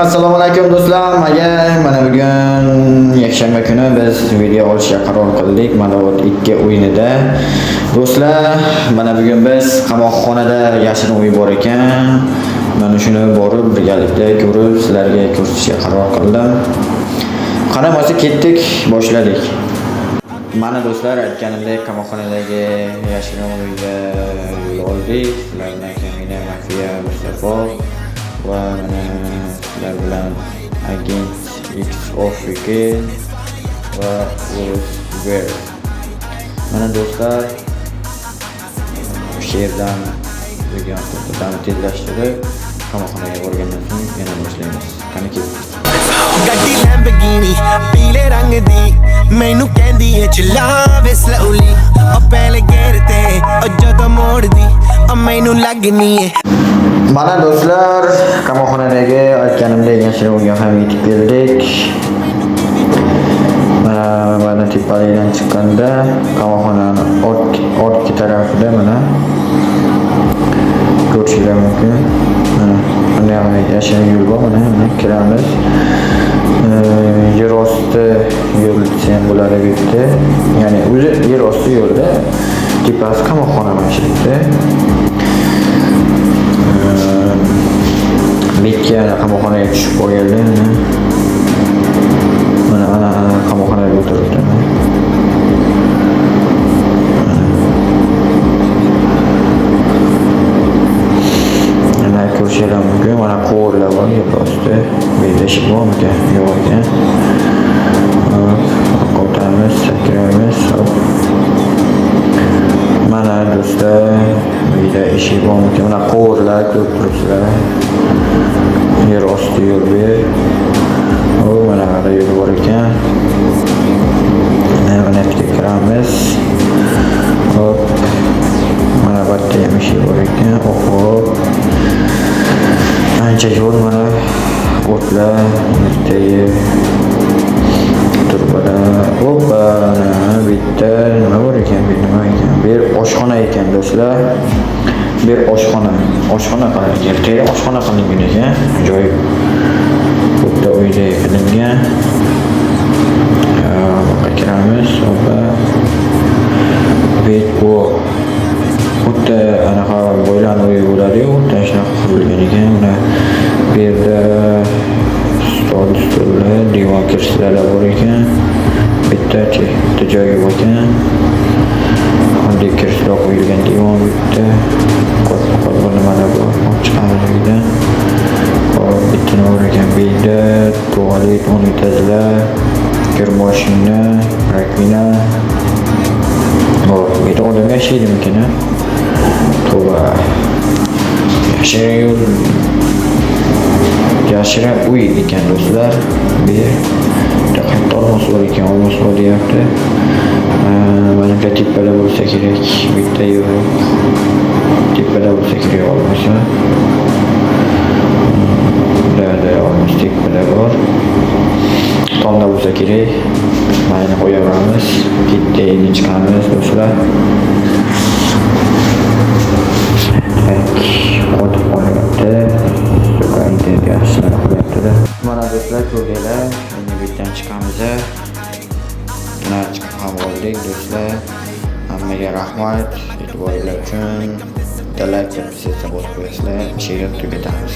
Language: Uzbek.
Assalomu alaykum do'stlar. Mana bugun yakshanba kuni biz video olishga qaror qildik. Mana bu 2 o'yinida. Do'stlar, mana bugun biz qamoqxonada yashirin o'yin bor ekan. Mana shuni borib birgalikda ko'rib, sizlarga ko'rsatishga qaror qildim. Qaramasa ketdik, boshladik. Mana do'stlar, aytganimdek qamoqxonadagi yashirin o'yinga yo'l oldik. Sizlar bilan Kamina, Mafiya, Mustafa va sizlar bilan Agent X Africa va Uzbek. Mana do'stlar, shu yerdan videoni tezlashtirib qamoqxonaga borgandan so'ng yana boshlaymiz. Qani ketdik. ਗੱਡੀ ਲੈਂਬਗੀਨੀ ਪੀਲੇ ਰੰਗ ਦੀ ਮੈਨੂੰ ਕਹਿੰਦੀ ਏ ਚਲਾਵੇ ਸਲੋਲੀ ਉਹ ਪਹਿਲੇ ਗੇਰ ਤੇ ਉਹ ਜਦੋਂ ਮੋੜਦੀ ਉਹ ਮੈਨੂੰ ਲੱਗਨੀ ਏ. Mana do'stlar, qamoqxonadagi aytganimdek yashirin o'yinga ham yetib keldik. Mana tepalikdan chiqqanda qamoqxonaning ortki tarafida mana ko'rishingiz mumkin. Mana yashirin yo'l bor, mana kiramiz. Yer osti yo'l desam bo'ladi bu yerda. Ya'ni o'zi yer osti yo'lda, tepasi qamoqxona mashina. Bekka qamoqxonaga tushib qo'yildi. Mana qamoqxonaga o'tiribdi. Mana ko'rshalar mumkin. Mana qo'rlar bor yerda. Bedashib bormikan? Yo'q ekan. Qo'tamiz, sakraymiz. Mana do'stlar, uyda eshik bormikan? Mana qo'rlar ko'rib turibsizlar. Yer osti yo'l bu. Mana bu yo'l bor ekan. Mana yerga kiramiz. Hop. Mana bu yerda ham eshik bor ekan. Hop. Ancha yo'l mana o'tlar, ertaga turbalar. Hoppa, bitta nima bor ekan? Bu nima ekan? Bu oshxona ekan do'stlar. Bir oshxona qarang, ertaga oshxona qilingan ekan. Ajoyib. Bitta uyda qilingan. Yo'q, kiramiz. Hoppa. Bu xuddi anaqa bo'ylanib uy bo'ladi-yu, xuddi shunaqa qurilgan ekan. Mana bu yerda stollar, divan kirsilar bor ekan. Bitta joyi bor ekan. Bunday kirsilar qo'yilgan divan bitta. Qolgan mana bu chiqamiz uydan. Hop, bitta nima bor ekan? Bu yerda tualet, unitazlar, kir mashina, rakvina. Hop, bu yerda odam yashaydimikan? To'g'ri. Yashirin uy ekan do'stlar. Bu yerda katta olmos bor ekan, olmos bor deyapti. Mana bu tepalar bo'lsa kerak. Bitta yo'q. Tepalar bo'lsa kerak olmasa. Bularda olmos tepalar bor. Tomda bo'lsa kerak. Mana qo'yaveramiz. Bitta endi chiqamiz do'stlar. Mana do'stlar, ko'rdinglar, endi bu yerdan chiqamiz. Bular chiqib ham oldik do'stlar. Hammaga rahmat e'tiboringlar uchun. Like, subscribe bosib qo'yasizlar. She'rni tugatamiz.